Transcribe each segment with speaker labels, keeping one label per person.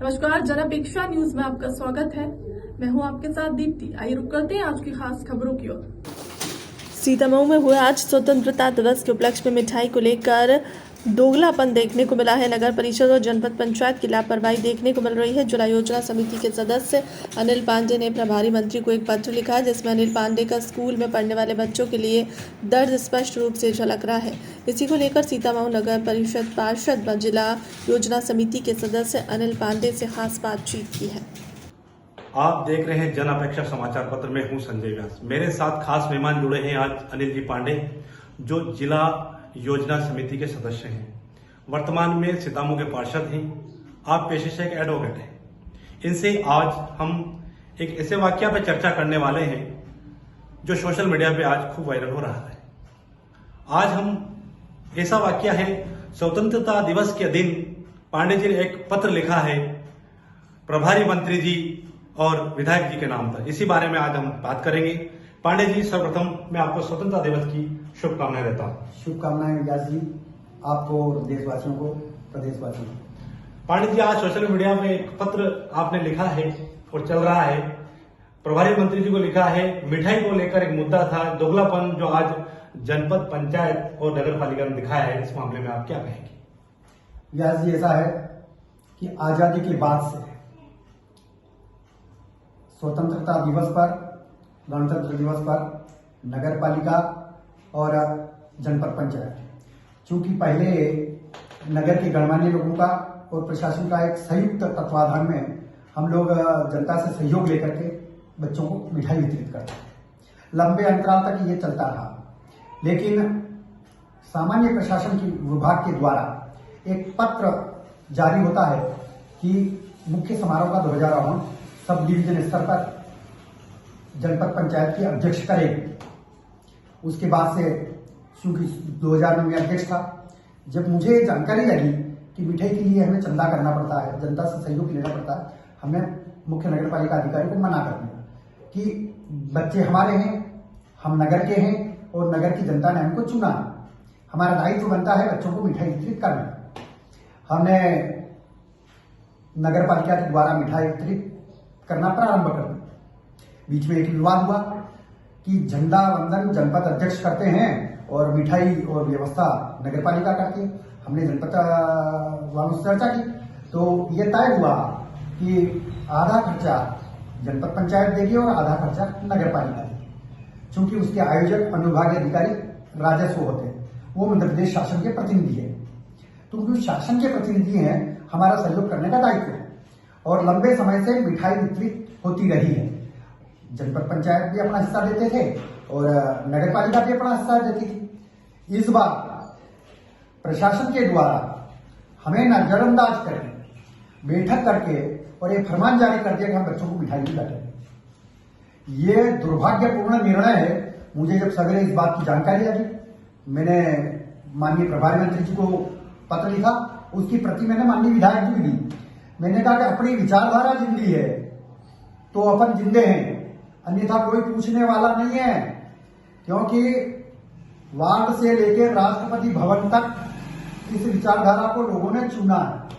Speaker 1: नमस्कार, जनअपेक्षा न्यूज में आपका स्वागत है। मैं हूं आपके साथ दीप्ति। आइए रुक करते हैं आज की खास खबरों की ओर। सीतामऊ में हुए आज स्वतंत्रता दिवस के उपलक्ष्य में मिठाई को लेकर दोगलापन देखने को मिला है। नगर परिषद और जनपद पंचायत की लापरवाही देखने को मिल रही है। जिला योजना समिति के सदस्य अनिल पांडे ने प्रभारी मंत्री को एक पत्र लिखा है, जिसमें अनिल पांडे का स्कूल में पढ़ने वाले बच्चों के लिए दर्द स्पष्ट रूप से झलक रहा है। इसी को लेकर सीतामऊ नगर परिषद पार्षद व जिला योजना समिति के सदस्य अनिल पांडे से खास बातचीत की है।
Speaker 2: आप देख रहे हैं जन अपेक्षा समाचार पत्र में हूं संजय व्यास। मेरे साथ खास मेहमान जुड़े हैं आज अनिल जी पांडे, जो जिला योजना समिति के सदस्य हैं। वर्तमान में सीतामऊ के पार्षद हैं। आप पेशे से एक एडवोकेट हैं। इनसे आज हम एक ऐसे वाकया पर चर्चा करने वाले हैं जो सोशल मीडिया पे आज खूब वायरल हो रहा है। आज हम ऐसा वाकया है, स्वतंत्रता दिवस के दिन पांडे जी ने एक पत्र लिखा है प्रभारी मंत्री जी और विधायक जी के नाम पर। इसी बारे में आज हम बात करेंगे। पांडे जी, सर्वप्रथम मैं आपको स्वतंत्रता दिवस की शुभकामनाएं देता हूं।
Speaker 3: शुभकामनाएं व्यास जी, आपको और देशवासियों को, प्रदेशवासियों को।
Speaker 2: पांडे जी, आज सोशल मीडिया में एक पत्र आपने लिखा है और चल रहा है, प्रभारी मंत्री जी को लिखा है। मिठाई को लेकर एक मुद्दा था, दोगलापन जो आज जनपद पंचायत और नगर पालिका ने दिखाया है, इस मामले में आप क्या कहेंगे?
Speaker 3: व्यास जी, ऐसा है कि आजादी के बाद से स्वतंत्रता दिवस पर, गणतंत्र दिवस पर नगर पालिका और जनपद पंचायत, चूंकि पहले नगर के गणमान्य लोगों का और प्रशासन का एक संयुक्त तत्वाधान में हम लोग जनता से सहयोग लेकर के बच्चों को मिठाई वितरित करते हैं। लंबे अंतराल तक ये चलता रहा, लेकिन सामान्य प्रशासन की विभाग के द्वारा एक पत्र जारी होता है कि मुख्य समारोह का ध्वजारोहण सब डिवीजन स्तर पर जनपद पंचायत के अध्यक्ष करेंगे। उसके बाद से, चूंकि 2000 में मैं अध्यक्ष था, जब मुझे जानकारी लगी कि मिठाई के लिए हमें चंदा करना पड़ता है, जनता से सहयोग लेना पड़ता है, हमें मुख्य नगर पालिका अधिकारी को मना कर दिया कि बच्चे हमारे हैं, हम नगर के हैं और नगर की जनता ने हमको चुना, हमारा दायित्व बनता है बच्चों को मिठाई वितरित करना। हमने नगर पालिका के द्वारा मिठाई वितरित करना प्रारंभ कर दिया। बीच में एक विवाद हुआ कि झंडा वंदन जनपद अध्यक्ष करते हैं और मिठाई और व्यवस्था नगर पालिका करती है। हमने जनपद वालों से चर्चा की तो यह तय हुआ कि आधा खर्चा जनपद पंचायत देगी और आधा खर्चा नगर पालिका देगी। चूंकि उसके आयोजक अनुविभागीय अधिकारी राजस्व होते हैं, वो मध्य प्रदेश शासन के प्रतिनिधि है, तो उनके शासन के प्रतिनिधि हैं, हमारा सहयोग करने का दायित्व है और लंबे समय से मिठाई वितरित होती रही है। जनपद पंचायत भी अपना हिस्सा देते थे और नगर पालिका भी अपना हिस्सा देती थी। इस बार प्रशासन के द्वारा हमें नजरअंदाज करके बैठक करके और एक फरमान जारी कर दिया कि हम बच्चों को मिठाई नहीं बांटेंगे। ये दुर्भाग्यपूर्ण निर्णय है। मुझे जब सवेरे इस बात की जानकारी लगी, मैंने माननीय प्रभारी मंत्री जी को पत्र लिखा, उसकी प्रति मैंने माननीय विधायक जी को दी। मैंने कहा कि अपनी विचारधारा जिंदी है तो अपन जिंदे हैं, अन्यथा कोई पूछने वाला नहीं है, क्योंकि वार्ड से लेकर राष्ट्रपति भवन तक इस विचारधारा को लोगों ने चुना है।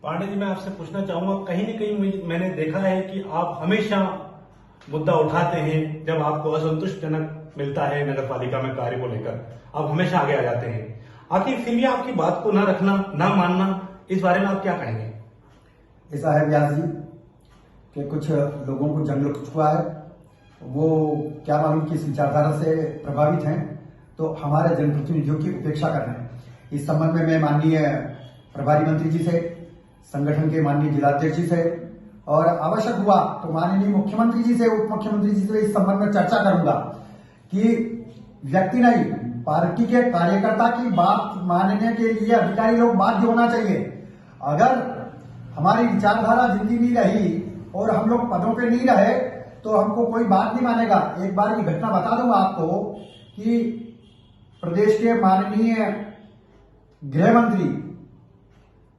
Speaker 2: पांडे जी, मैं आपसे पूछना चाहूंगा, कहीं न कहीं मैंने देखा है कि आप हमेशा मुद्दा उठाते हैं जब आपको असंतुष्टजनक मिलता है नगर पालिका में कार्य को लेकर, आप हमेशा आगे आ जाते हैं। आखिर फिर भी आपकी बात को ना रखना, ना मानना, इस बारे में आप क्या कहेंगे?
Speaker 3: ऐसा है व्यास जी कि कुछ लोगों को जंग लग चुका है, वो क्या मालूम किस विचारधारा से प्रभावित हैं, तो हमारे जनप्रतिनिधियों की उपेक्षा कर रहे हैं। इस संबंध में मैं माननीय प्रभारी मंत्री जी से, संगठन के माननीय जिलाध्यक्ष जी से और आवश्यक हुआ तो माननीय मुख्यमंत्री जी से, उप मुख्यमंत्री जी से इस संबंध में चर्चा करूंगा कि व्यक्ति नहीं, पार्टी के कार्यकर्ता की बात मानने के लिए अधिकारी लोग बाध्य होना चाहिए। अगर हमारी विचारधारा जिंदी नहीं रही और हम लोग पदों पे नहीं रहे तो हमको कोई बात नहीं मानेगा। एक बार की घटना बता दूंगा आपको कि प्रदेश के माननीय गृह मंत्री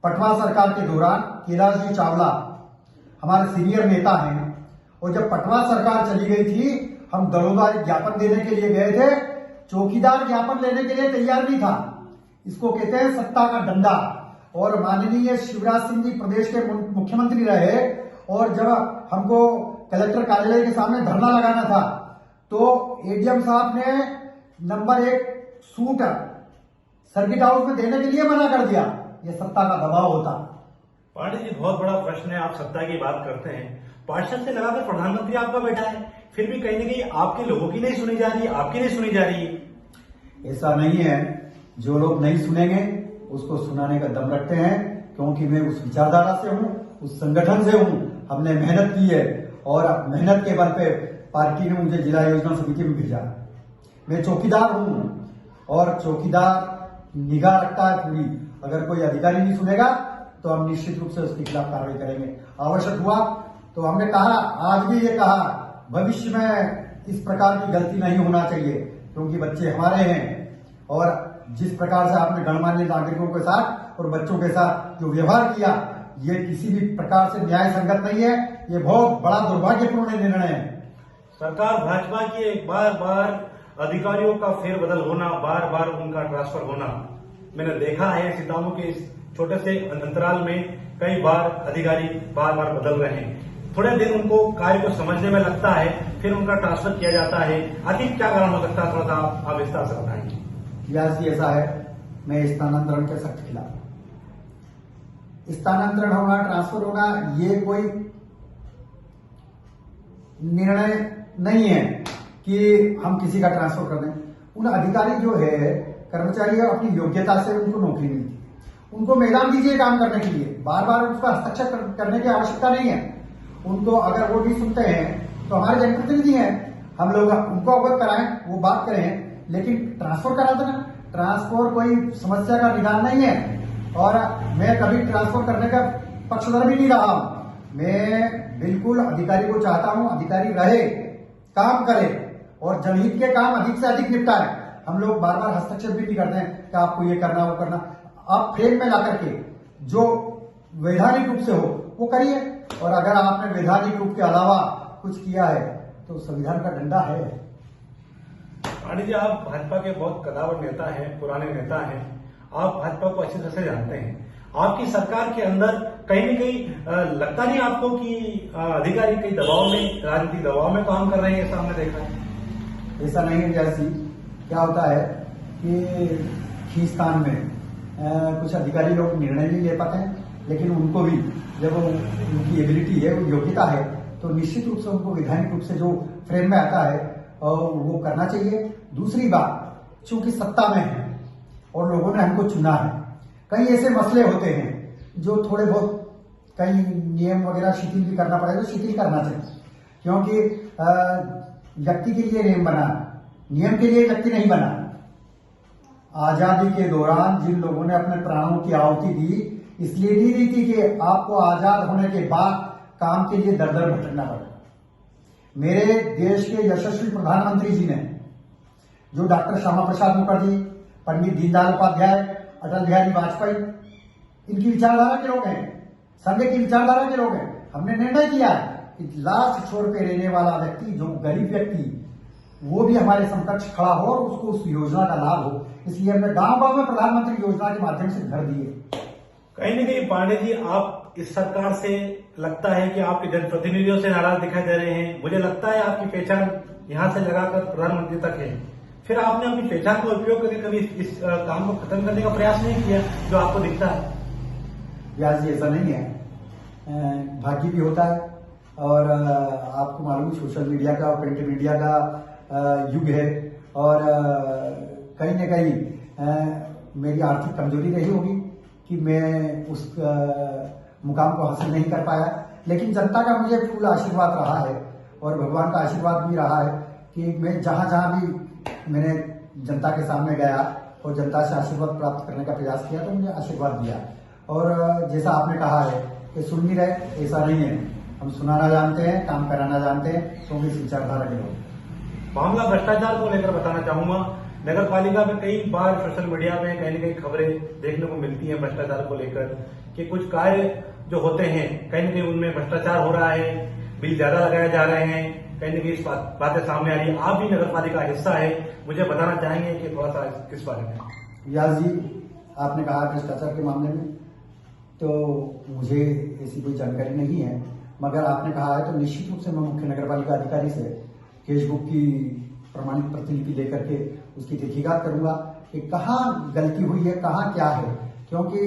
Speaker 3: पटवा सरकार के दौरान कैलाश जी चावला हमारे सीनियर नेता हैं, और जब पटवा सरकार चली गई थी, हम दरोदार ज्ञापन देने के लिए गए थे, चौकीदार ज्ञापन लेने के लिए तैयार नहीं था। इसको कहते हैं सत्ता का डंडा। और माननीय शिवराज सिंह जी प्रदेश के मुख्यमंत्री रहे, और जब हमको कलेक्टर कार्यालय के सामने धरना लगाना था तो एडीएम साहब ने नंबर 1 सूट सर्किट हाउस में देने के लिए मना कर दिया। ये सत्ता का दबाव होता।
Speaker 2: पांडे जी, बहुत बड़ा प्रश्न है। आप सत्ता की बात करते हैं, पार्षद से लगाकर प्रधानमंत्री आपका बैठा है, फिर भी कहीं ना कहीं आपके लोगों की नहीं सुनी जा रही है, आपकी नहीं सुनी जा रही है।
Speaker 3: ऐसा नहीं है, जो लोग नहीं सुनेंगे उसको सुनाने का दम रखते हैं, क्योंकि मैं उस विचारधारा से हूं, उस संगठन से हूं। हमने मेहनत की है और मेहनत के बल पे पार्टी ने मुझे जिला योजना समिति में भेजा। मैं चौकीदार हूं और चौकीदार निगाह रखता है पूरी। अगर कोई अधिकारी नहीं सुनेगा तो हम निश्चित रूप से उसके खिलाफ कार्रवाई करेंगे। आवश्यक हुआ तो हमने कहा, आज भी ये कहा, भविष्य में इस प्रकार की गलती नहीं होना चाहिए, क्योंकि बच्चे हमारे हैं। और जिस प्रकार से आपने गणमान्य नागरिकों के साथ और बच्चों के साथ जो व्यवहार किया, ये किसी भी प्रकार से न्याय संगत नहीं है। ये बहुत बड़ा दुर्भाग्यपूर्ण निर्णय है।
Speaker 2: सरकार भाजपा की बार बार अधिकारियों का फेरबदल होना, बार बार उनका ट्रांसफर होना मैंने देखा है। सीताओं के इस छोटे से अंतराल में कई बार अधिकारी बार बार बदल रहे हैं। थोड़े दिन उनको कार्य को समझने में लगता है, फिर उनका ट्रांसफर किया जाता है। आखिर क्या कारण हो सकता है, थोड़ा सा आप विस्तार से बताएंगे।
Speaker 3: यासी ऐसा है, मैं स्थानांतरण के सख्त खिलाफ। स्थानांतरण होना, ट्रांसफर होना, ये कोई निर्णय नहीं है कि हम किसी का ट्रांसफर कर दें। उन अधिकारी जो है, कर्मचारी अपनी योग्यता से उनको नौकरी मिलती है, उनको मैदान दीजिए काम करने के लिए। बार बार उसका हस्तक्षेप करने की आवश्यकता नहीं है। उनको अगर वो नहीं सुनते हैं तो हमारे जनप्रतिनिधि हैं, हम लोग उनको अवगत कराएं, वो बात करें, लेकिन ट्रांसफर करा देना, ट्रांसफर कोई समस्या का निदान नहीं है। और मैं कभी ट्रांसफर करने का पक्षधर भी नहीं रहा हूं। मैं बिल्कुल अधिकारी को चाहता हूं, अधिकारी रहे, काम करे और जनहित के काम अधिक से अधिक निपटाए। हम लोग बार बार हस्तक्षेप भी नहीं करते हैं कि आपको ये करना, वो करना। आप फ्रेम में ला करके जो वैधानिक रूप से हो वो करिए, और अगर आपने वैधानिक रूप के अलावा कुछ किया है तो संविधान का डंडा है।
Speaker 2: पांडे जी, आप भाजपा के बहुत कदावर नेता हैं, पुराने नेता हैं, आप भाजपा को अच्छी तरह से जानते हैं। आपकी सरकार के अंदर कहीं न कहीं लगता नहीं आपको कि अधिकारी कई दबाव में, राजनीतिक दबाव में काम कर रहे हैं? ऐसा हमने देखा है।
Speaker 3: ऐसा नहीं है। जैसी क्या होता है कि खींचतान में कुछ अधिकारी लोग निर्णय नहीं ले पाते हैं, लेकिन उनको भी जब उनकी एबिलिटी है, वो योग्यता है, तो निश्चित रूप से उनको वैधानिक रूप से जो फ्रेम में आता है वो करना चाहिए। दूसरी बात, चूंकि सत्ता में है और लोगों ने हमको चुना है, कई ऐसे मसले होते हैं जो थोड़े बहुत कई नियम वगैरह शिथिल भी करना पड़ेगा, तो शिथिल करना चाहिए। क्योंकि व्यक्ति के लिए नियम बना, नियम के लिए व्यक्ति नहीं बना। आजादी के दौरान जिन लोगों ने अपने प्राणों की आहुति दी, इसलिए नहीं दी थी कि आपको आजाद होने के बाद काम के लिए दर दर भटकना पड़ेगा। मेरे देश के यशस्वी प्रधानमंत्री जी ने, जो डॉक्टर श्यामा प्रसाद मुखर्जी, पंडित दीनदयाल उपाध्याय, अटल बिहारी वाजपेयी, इनकी विचारधारा के लोग हैं, संघ की विचारधारा के लोग हैं। हमने निर्णय किया कि लास्ट छोर पे रहने वाला व्यक्ति, जो गरीब व्यक्ति, वो भी हमारे समकक्ष खड़ा हो और उसको उस योजना का लाभ हो। इसलिए हमने गांव गांव में प्रधानमंत्री योजना के माध्यम से घर दिए।
Speaker 2: कहीं न कहीं पांडे जी, आप इस सरकार से लगता है कि आपके जनप्रतिनिधियों से नाराज दिखाई दे रहे हैं। मुझे लगता है आपकी पहचान यहां से लगाकर प्रधानमंत्री तक है। फिर आपने अपनी पहचान का उपयोग करके कभी इस काम को खत्म करने का प्रयास नहीं किया जो आपको दिखता है?
Speaker 3: व्यास जी, ऐसा नहीं है। भाग्य भी होता है, और आपको मालूम, सोशल मीडिया का और प्रिंट मीडिया का युग है, और कहीं न कहीं मेरी आर्थिक कमजोरी रही होगी कि मैं उस मुकाम को हासिल नहीं कर पाया। लेकिन जनता का मुझे फुल आशीर्वाद रहा है, और भगवान का आशीर्वाद भी रहा है कि मैं जहां जहां भी मैंने जनता के सामने गया और जनता से आशीर्वाद प्राप्त करने का प्रयास किया, तो मुझे आशीर्वाद दिया। और जैसा आपने कहा है कि सुन नहीं रहे, ऐसा नहीं है। हम सुनाना जानते हैं, काम कराना जानते हैं, तो इस विचारधारा के लोग।
Speaker 2: मामला भ्रष्टाचार को लेकर बताना चाहूंगा। नगर पालिका में कई बार सोशल मीडिया में कहीं न कहीं खबरें देखने को मिलती हैं भ्रष्टाचार को लेकर, कि कुछ कार्य जो होते हैं कहीं न कहीं उनमें भ्रष्टाचार हो रहा है, बिल ज्यादा लगाए जा रहे हैं, कहीं न कहीं इस बातें सामने आ रही है। आप भी नगर पालिका हिस्सा है, मुझे बताना चाहेंगे कि थोड़ा सा किस बारे में?
Speaker 3: व्यास जी, आपने कहा भ्रष्टाचार के मामले में तो मुझे ऐसी कोई जानकारी नहीं है, मगर आपने कहा है तो निश्चित रूप से मैं मुख्य नगर पालिका अधिकारी से कैशबुक की प्रमाणित प्रतिलिपि लेकर के उसकी तहकीकात करूंगा कि कहाँ गलती हुई है, कहाँ क्या है। क्योंकि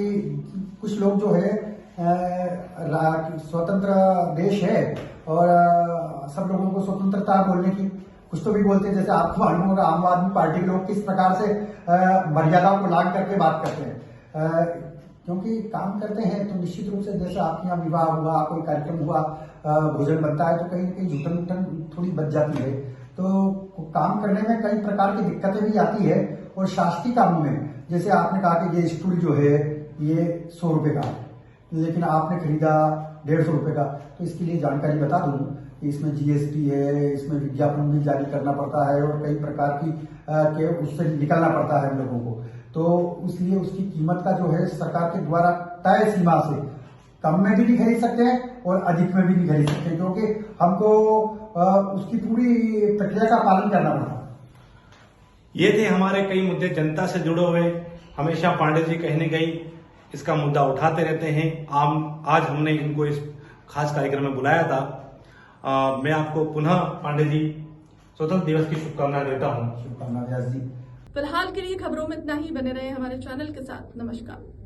Speaker 3: कुछ लोग जो है स्वतंत्र देश है और सब लोगों को स्वतंत्रता बोलने की, कुछ तो भी बोलते हैं, जैसे आपको मालूम होगा आम आदमी पार्टी के लोग किस प्रकार से मर्यादाओं को लांघ करके बात करते हैं। क्योंकि काम करते हैं तो निश्चित रूप से जैसे आपके यहाँ विवाह हुआ, कोई कार्यक्रम हुआ, भोजन बनता है तो कहीं न कहीं झूठन उठन थोड़ी बच जाती है। तो काम करने में कई प्रकार की दिक्कतें भी आती है। और शासकीय कामों में जैसे आपने कहा कि ये स्टूल जो है ये 100 रुपए का है, लेकिन आपने खरीदा 150 रुपए का, तो इसके लिए जानकारी बता दूं कि इसमें GST है, इसमें विज्ञापन भी जारी करना पड़ता है और कई प्रकार की के उससे निकलना पड़ता है हम लोगों को। तो इसलिए उसकी कीमत का जो है सरकार के द्वारा तय सीमा से कम में भी नहीं खरीद सकते हैं और अधिक में भी नहीं खरीद सकते, क्योंकि हमको उसकी पूरी प्रक्रिया का पालन करना पड़ता है।
Speaker 2: ये थे हमारे कई मुद्दे जनता से जुड़े हुए। हमेशा पांडे जी कहीं न कहीं इसका मुद्दा उठाते रहते हैं। आज हमने इनको इस खास कार्यक्रम में बुलाया था। मैं आपको पुनः पांडे जी स्वतंत्र दिवस की शुभकामनाएं देता हूँ।
Speaker 3: शुभकामनाएं व्यास जी।
Speaker 1: फिलहाल के लिए खबरों में इतना ही। बने रहे हमारे चैनल के साथ। नमस्कार।